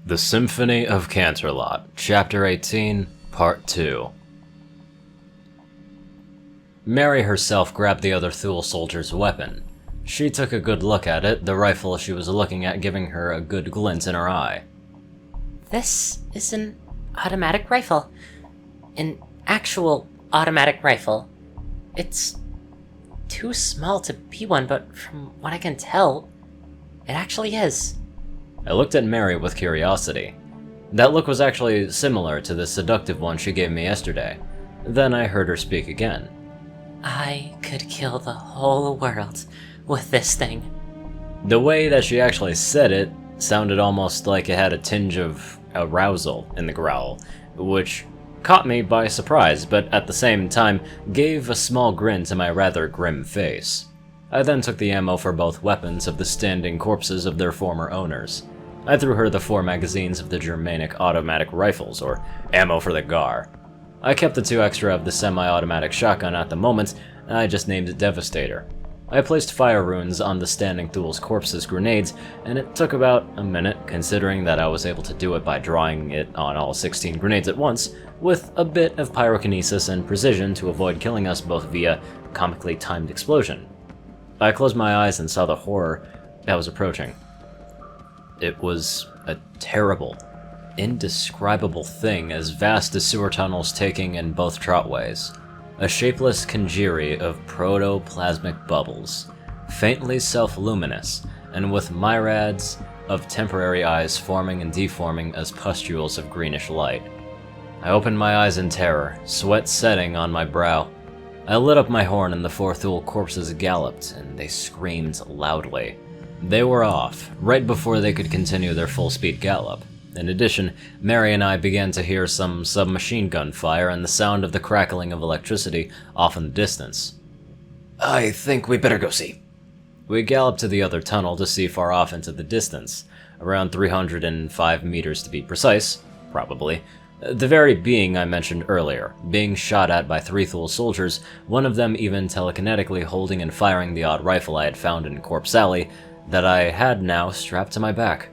The Symphony of Canterlot, Chapter 18, Part 2. Mary herself grabbed the other Thule soldier's weapon. She took a good look at it, the rifle she was looking at giving her a good glint in her eye. This is an automatic rifle. An actual automatic rifle. It's too small to be one, but from what I can tell, it actually is. I looked at Mary with curiosity. That look was actually similar to the seductive one she gave me yesterday. Then I heard her speak again. I could kill the whole world with this thing. The way that she actually said it sounded almost like it had a tinge of arousal in the growl, which caught me by surprise, but at the same time gave a small grin to my rather grim face. I then took the ammo for both weapons of the standing corpses of their former owners. I threw her the 4 magazines of the Germanic automatic rifles, or ammo for the GAR. I kept the 2 extra of the semi-automatic shotgun at the moment, and I just named it Devastator. I placed fire runes on the standing Thule's corpses' grenades, and it took about a minute, considering that I was able to do it by drawing it on all 16 grenades at once, with a bit of pyrokinesis and precision to avoid killing us both via comically timed explosion. I closed my eyes and saw the horror that was approaching. It was a terrible, indescribable thing as vast as sewer tunnels taking in both trotways. A shapeless congery of protoplasmic bubbles, faintly self-luminous, and with myriads of temporary eyes forming and deforming as pustules of greenish light. I opened my eyes in terror, sweat setting on my brow. I lit up my horn and the 4 Thule corpses galloped, and they screamed loudly. They were off, right before they could continue their full-speed gallop. In addition, Mary and I began to hear some submachine gun fire and the sound of the crackling of electricity off in the distance. I think we better go see. We galloped to the other tunnel to see far off into the distance, around 305 meters to be precise, probably. The very being I mentioned earlier, being shot at by 3 Thule soldiers, one of them even telekinetically holding and firing the odd rifle I had found in Corpse Alley that I had now strapped to my back.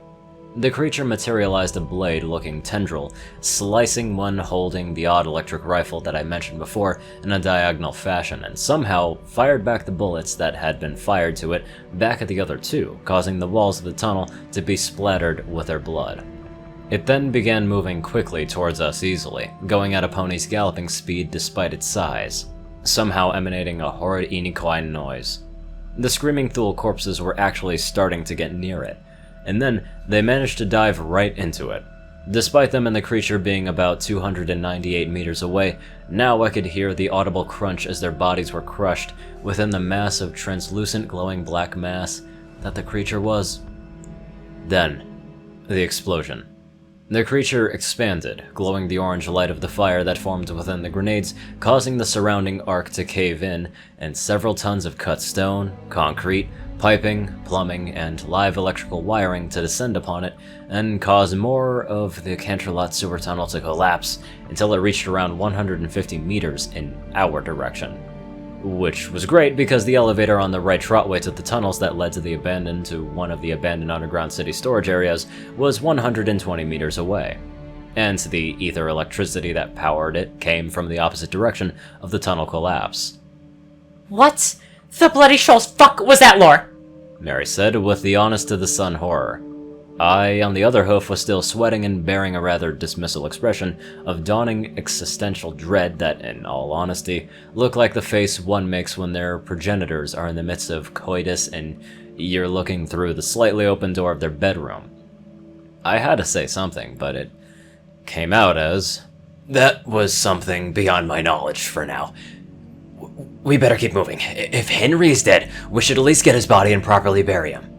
The creature materialized a blade-looking tendril, slicing one holding the odd electric rifle that I mentioned before in a diagonal fashion, and somehow fired back the bullets that had been fired to it back at the other 2, causing the walls of the tunnel to be splattered with their blood. It then began moving quickly towards us easily, going at a pony's galloping speed despite its size, somehow emanating a horrid equine noise. The screaming Thule corpses were actually starting to get near it, and then they managed to dive right into it. Despite them and the creature being about 298 meters away, now I could hear the audible crunch as their bodies were crushed within the mass of translucent glowing black mass that the creature was. Then, the explosion. The creature expanded, glowing the orange light of the fire that formed within the grenades, causing the surrounding arc to cave in, and several tons of cut stone, concrete, piping, plumbing, and live electrical wiring to descend upon it, and cause more of the Canterlot sewer tunnel to collapse until it reached around 150 meters in our direction. Which was great because the elevator on the right trotway to the tunnels that led to one of the abandoned underground city storage areas was 120 meters away. And the ether electricity that powered it came from the opposite direction of the tunnel collapse. What the bloody shoals fuck was that, lore? Mary said with the honest-to-the-sun horror. I, on the other hoof, was still sweating and bearing a rather dismissal expression of dawning existential dread that, in all honesty, looked like the face one makes when their progenitors are in the midst of coitus and you're looking through the slightly open door of their bedroom. I had to say something, but it came out as, That was something beyond my knowledge for now. We better keep moving. If Henry is dead, we should at least get his body and properly bury him.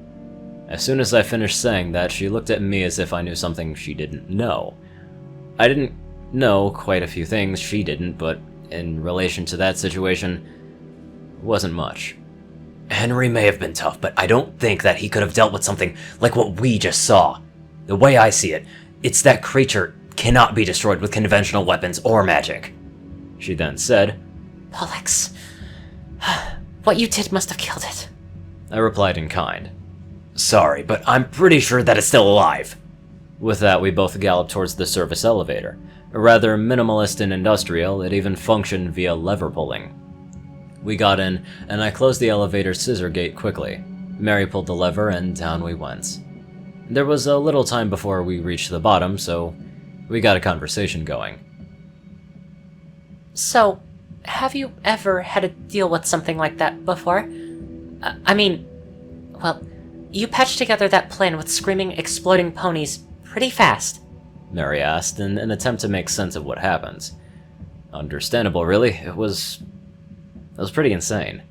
As soon as I finished saying that, she looked at me as if I knew something she didn't know. I didn't know quite a few things she didn't, but in relation to that situation, wasn't much. Henry may have been tough, but I don't think that he could have dealt with something like what we just saw. The way I see it, it's that creature cannot be destroyed with conventional weapons or magic. She then said, Pollux. What you did must have killed it. I replied in kind. Sorry, but I'm pretty sure that it's still alive. With that, we both galloped towards the service elevator. Rather minimalist and industrial, it even functioned via lever pulling. We got in, and I closed the elevator scissor gate quickly. Mary pulled the lever, and down we went. There was a little time before we reached the bottom, so we got a conversation going. So, have you ever had to deal with something like that before? Well, you patched together that plan with screaming, exploding ponies pretty fast. Mary asked, in an attempt to make sense of what happened. Understandable, really. It was pretty insane.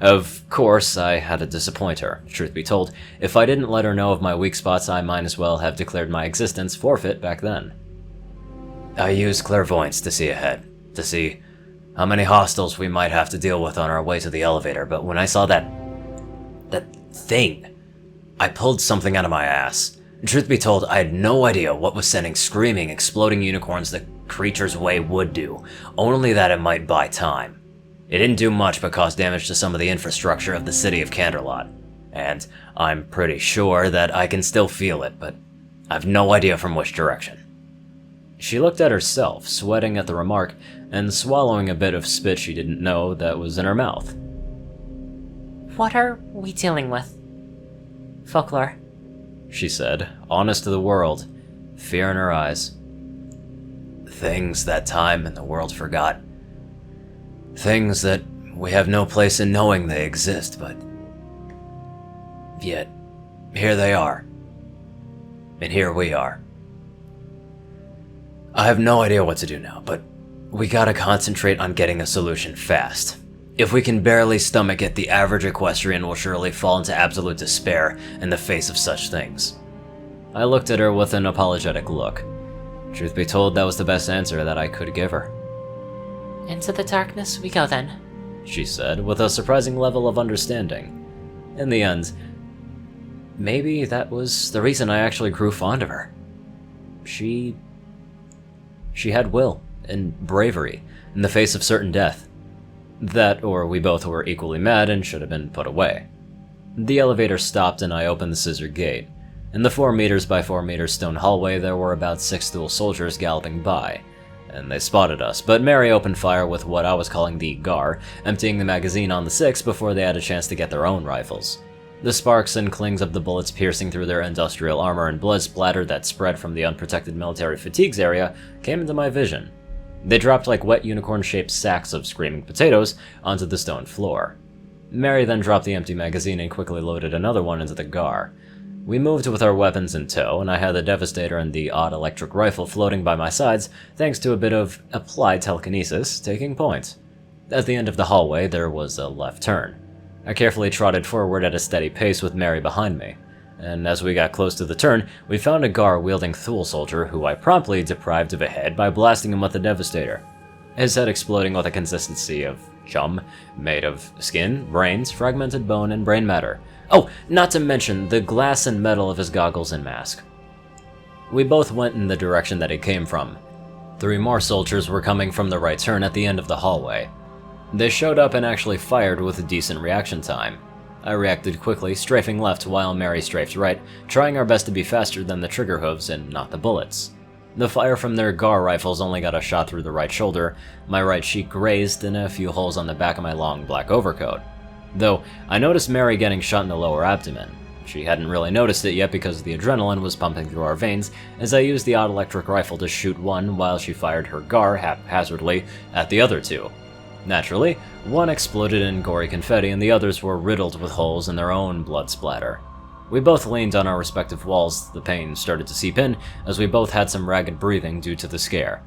Of course, I had to disappoint her. Truth be told, if I didn't let her know of my weak spots, I might as well have declared my existence forfeit back then. I used clairvoyance to see ahead, to see how many hostiles we might have to deal with on our way to the elevator, but when I saw that thing, I pulled something out of my ass. Truth be told, I had no idea what was sending screaming, exploding unicorns the creature's way would do, only that it might buy time. It didn't do much but caused damage to some of the infrastructure of the city of Canterlot, and I'm pretty sure that I can still feel it, but I've no idea from which direction. She looked at herself, sweating at the remark, and swallowing a bit of spit she didn't know that was in her mouth. What are we dealing with? Folklore, she said, honest to the world, fear in her eyes. Things that time and the world forgot. Things that we have no place in knowing they exist, but yet, here they are. And here we are. I have no idea what to do now, but we gotta concentrate on getting a solution fast. If we can barely stomach it, the average equestrian will surely fall into absolute despair in the face of such things. I looked at her with an apologetic look. Truth be told, that was the best answer that I could give her. Into the darkness we go then, she said, with a surprising level of understanding. In the end, maybe that was the reason I actually grew fond of her. She had will and bravery in the face of certain death. That, or we both were equally mad and should have been put away. The elevator stopped and I opened the scissor gate. In the 4 meters by 4 meters stone hallway, there were about 6 dual soldiers galloping by, and they spotted us, but Mary opened fire with what I was calling the GAR, emptying the magazine on the 6 before they had a chance to get their own rifles. The sparks and clings of the bullets piercing through their industrial armor and blood splatter that spread from the unprotected military fatigues area came into my vision. They dropped like wet unicorn-shaped sacks of screaming potatoes onto the stone floor. Mary then dropped the empty magazine and quickly loaded another one into the GAR. We moved with our weapons in tow, and I had the Devastator and the odd electric rifle floating by my sides thanks to a bit of applied telekinesis taking point. At the end of the hallway, there was a left turn. I carefully trotted forward at a steady pace with Mary behind me, and as we got close to the turn, we found a GAR-wielding Thule soldier who I promptly deprived of a head by blasting him with the Devastator, his head exploding with a consistency of chum, made of skin, brains, fragmented bone, and brain matter. Oh, not to mention the glass and metal of his goggles and mask. We both went in the direction that he came from. 3 more soldiers were coming from the right turn at the end of the hallway. They showed up and actually fired with a decent reaction time. I reacted quickly, strafing left while Mary strafed right, trying our best to be faster than the trigger hooves and not the bullets. The fire from their GAR rifles only got a shot through the right shoulder, my right cheek grazed, and a few holes on the back of my long black overcoat. Though, I noticed Mary getting shot in the lower abdomen. She hadn't really noticed it yet because the adrenaline was pumping through our veins as I used the odd electric rifle to shoot one while she fired her GAR haphazardly at the other 2. Naturally, one exploded in gory confetti and the others were riddled with holes in their own blood splatter. We both leaned on our respective walls. The pain started to seep in as we both had some ragged breathing due to the scare.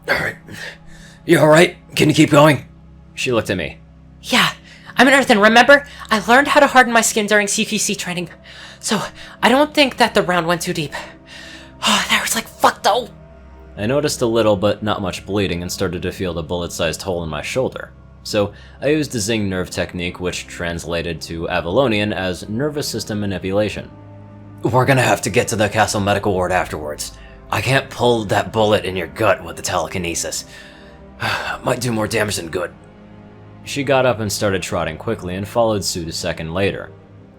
Alright. You alright? Can you keep going? She looked at me. Yeah, I'm an earthen, remember? I learned how to harden my skin during CQC training, so I don't think that the round went too deep. Oh, that hurts like fuck though! I noticed a little but not much bleeding and started to feel the bullet-sized hole in my shoulder. So I used the Zing nerve technique, which translated to Avalonian as nervous system manipulation. We're gonna have to get to the castle medical ward afterwards. I can't pull that bullet in your gut with the telekinesis. Might do more damage than good. She got up and started trotting quickly and followed suit a second later.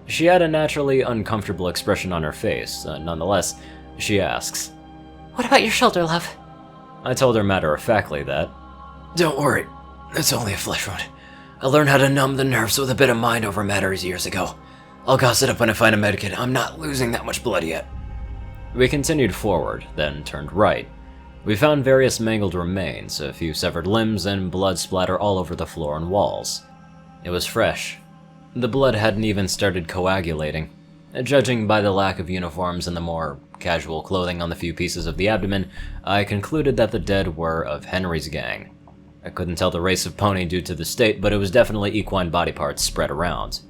She had a naturally uncomfortable expression on her face. Nonetheless, She asks. What about your shoulder, love? I told her matter-of-factly that. Don't worry, it's only a flesh wound. I learned how to numb the nerves with a bit of mind over matters years ago. I'll gauze it up when I find a medikit. I'm not losing that much blood yet. We continued forward, then turned right. We found various mangled remains, a few severed limbs, and blood splatter all over the floor and walls. It was fresh. The blood hadn't even started coagulating. Judging by the lack of uniforms and the more casual clothing on the few pieces of the abdomen, I concluded that the dead were of Henry's gang. I couldn't tell the race of pony due to the state, but it was definitely equine body parts spread around.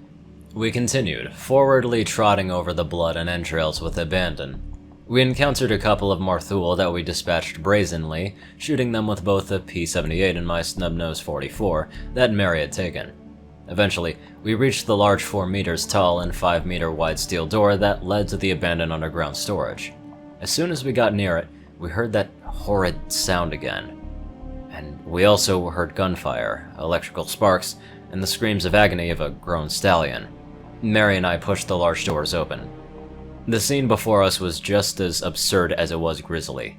We continued, forwardly trotting over the blood and entrails with abandon. We encountered a couple of Marthul that we dispatched brazenly, shooting them with both the P-78 and my snub-nose 44 that Mary had taken. Eventually, we reached the large 4 meters tall and 5 meter wide steel door that led to the abandoned underground storage. As soon as we got near it, we heard that horrid sound again. And we also heard gunfire, electrical sparks, and the screams of agony of a grown stallion. Mary and I pushed the large doors open. The scene before us was just as absurd as it was grisly.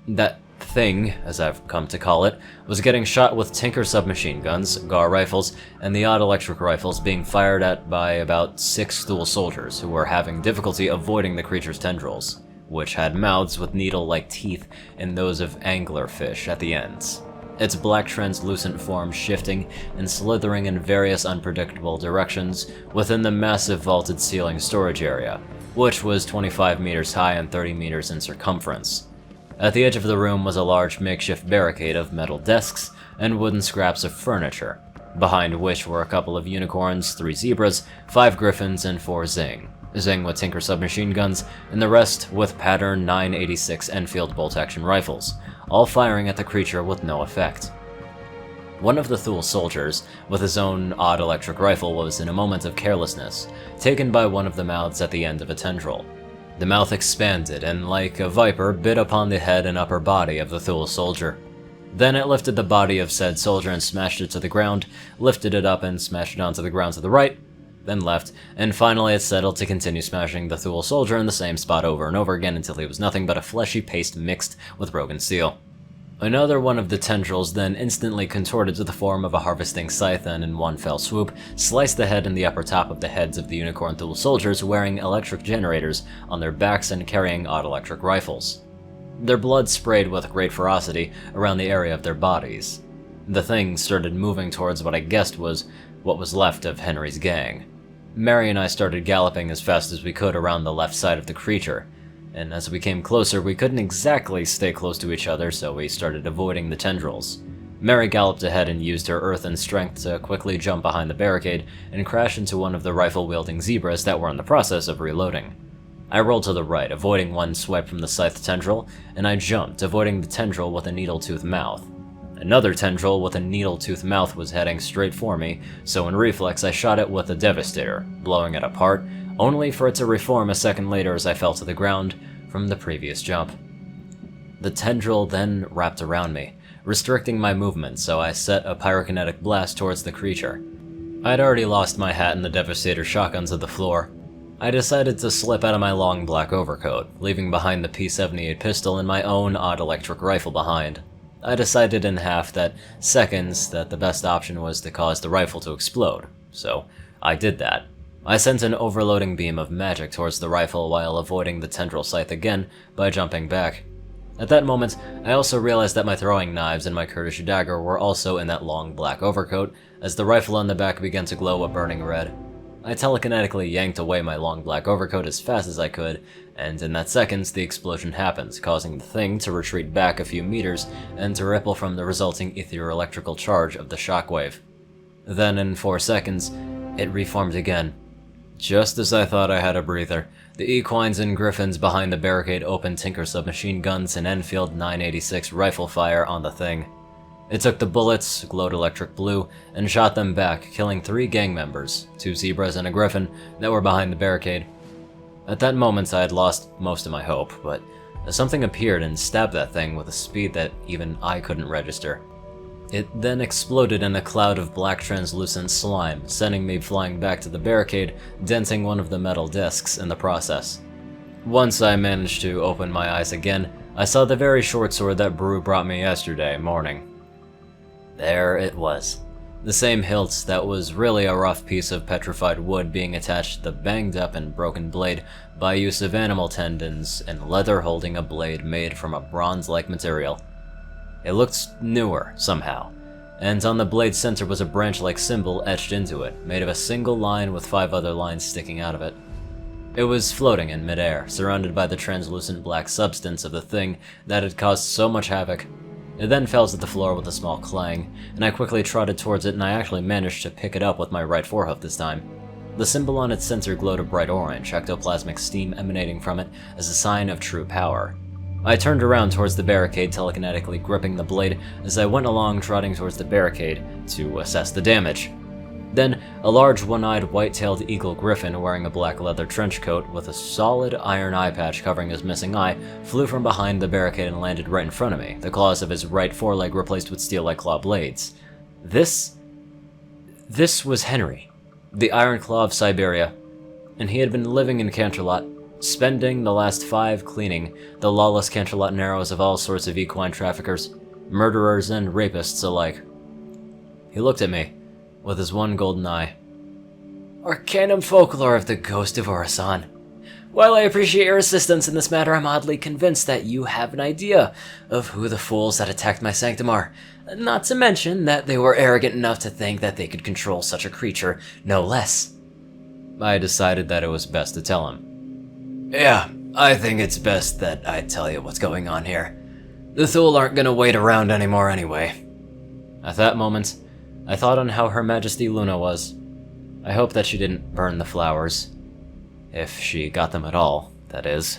That thing, as I've come to call it, was getting shot with Tinker submachine guns, Gar rifles, and the odd electric rifles being fired at by about 6 Thule soldiers who were having difficulty avoiding the creature's tendrils, which had mouths with needle-like teeth and those of anglerfish at the ends. Its black translucent form shifting and slithering in various unpredictable directions within the massive vaulted ceiling storage area, which was 25 meters high and 30 meters in circumference. At the edge of the room was a large makeshift barricade of metal desks and wooden scraps of furniture, behind which were a couple of unicorns, 3 zebras, 5 griffins, and 4 Zing. Zing with Tinker submachine guns, and the rest with pattern 986 Enfield bolt-action rifles, all firing at the creature with no effect. One of the Thule soldiers, with his own odd electric rifle, was in a moment of carelessness, taken by one of the mouths at the end of a tendril. The mouth expanded and, like a viper, bit upon the head and upper body of the Thule soldier. Then it lifted the body of said soldier and smashed it to the ground, lifted it up and smashed it onto the ground to the right, then left, and finally it settled to continue smashing the Thule soldier in the same spot over and over again until he was nothing but a fleshy paste mixed with broken steel. Another one of the tendrils then instantly contorted to the form of a harvesting scythe and, in one fell swoop, sliced the head and the upper top of the heads of the unicorn Thule soldiers wearing electric generators on their backs and carrying odd electric rifles. Their blood sprayed with great ferocity around the area of their bodies. The thing started moving towards what I guessed was what was left of Henry's gang. Mary and I started galloping as fast as we could around the left side of the creature, and as we came closer we couldn't exactly stay close to each other, so we started avoiding the tendrils. Mary galloped ahead and used her earth and strength to quickly jump behind the barricade and crash into one of the rifle-wielding zebras that were in the process of reloading. I rolled to the right, avoiding one swipe from the scythe tendril, and I jumped, avoiding the tendril with a needle-tooth mouth. Another tendril with a needle-tooth mouth was heading straight for me, so in reflex I shot it with a Devastator, blowing it apart, only for it to reform a second later as I fell to the ground from the previous jump. The tendril then wrapped around me, restricting my movement, so I set a pyrokinetic blast towards the creature. I'd already lost my hat and the Devastator shotgun to the floor. I decided to slip out of my long black overcoat, leaving behind the P-78 pistol and my own odd electric rifle behind. I decided in half that seconds that the best option was to cause the rifle to explode, so I did that. I sent an overloading beam of magic towards the rifle while avoiding the tendril scythe again by jumping back. At that moment, I also realized that my throwing knives and my Kurdish dagger were also in that long black overcoat, as the rifle on the back began to glow a burning red. I telekinetically yanked away my long black overcoat as fast as I could, and in that second, the explosion happened, causing the thing to retreat back a few meters and to ripple from the resulting ether-electrical charge of the shockwave. Then, in 4 seconds, it reformed again. Just as I thought I had a breather, the equines and griffins behind the barricade opened Tinker submachine guns and Enfield 986 rifle fire on the thing. It took the bullets, glowed electric blue, and shot them back, killing 3 gang members, 2 zebras and a griffin, that were behind the barricade. At that moment I had lost most of my hope, but something appeared and stabbed that thing with a speed that even I couldn't register. It then exploded in a cloud of black translucent slime, sending me flying back to the barricade, denting one of the metal discs in the process. Once I managed to open my eyes again, I saw the very short sword that Brew brought me yesterday morning. There it was. The same hilt that was really a rough piece of petrified wood being attached to the banged up and broken blade by use of animal tendons and leather holding a blade made from a bronze-like material. It looked newer, somehow, and on the blade's center was a branch-like symbol etched into it, made of a single line with 5 other lines sticking out of it. It was floating in midair, surrounded by the translucent black substance of the thing that had caused so much havoc. It then fell to the floor with a small clang, and I quickly trotted towards it and I actually managed to pick it up with my right forehoof this time. The symbol on its center glowed a bright orange, ectoplasmic steam emanating from it as a sign of true power. I turned around towards the barricade, telekinetically gripping the blade as I went along, trotting towards the barricade to assess the damage. Then, a large one-eyed white-tailed eagle griffin wearing a black leather trench coat with a solid iron eye patch covering his missing eye flew from behind the barricade and landed right in front of me, the claws of his right foreleg replaced with steel-like claw blades. This was Henry, the Iron Claw of Siberia, and he had been living in Canterlot, spending the last 5 cleaning the lawless Canterlot narrows of all sorts of equine traffickers, murderers, and rapists alike. He looked at me, with his one golden eye. Arcanum folklore of the ghost of Orasan. While I appreciate your assistance in this matter, I'm oddly convinced that you have an idea of who the fools that attacked my sanctum are, not to mention that they were arrogant enough to think that they could control such a creature, no less. I decided that it was best to tell him. Yeah, I think it's best that I tell you what's going on here. The Thule aren't gonna wait around anymore anyway. At that moment, I thought on how Her Majesty Luna was. I hope that she didn't burn the flowers. If she got them at all, that is.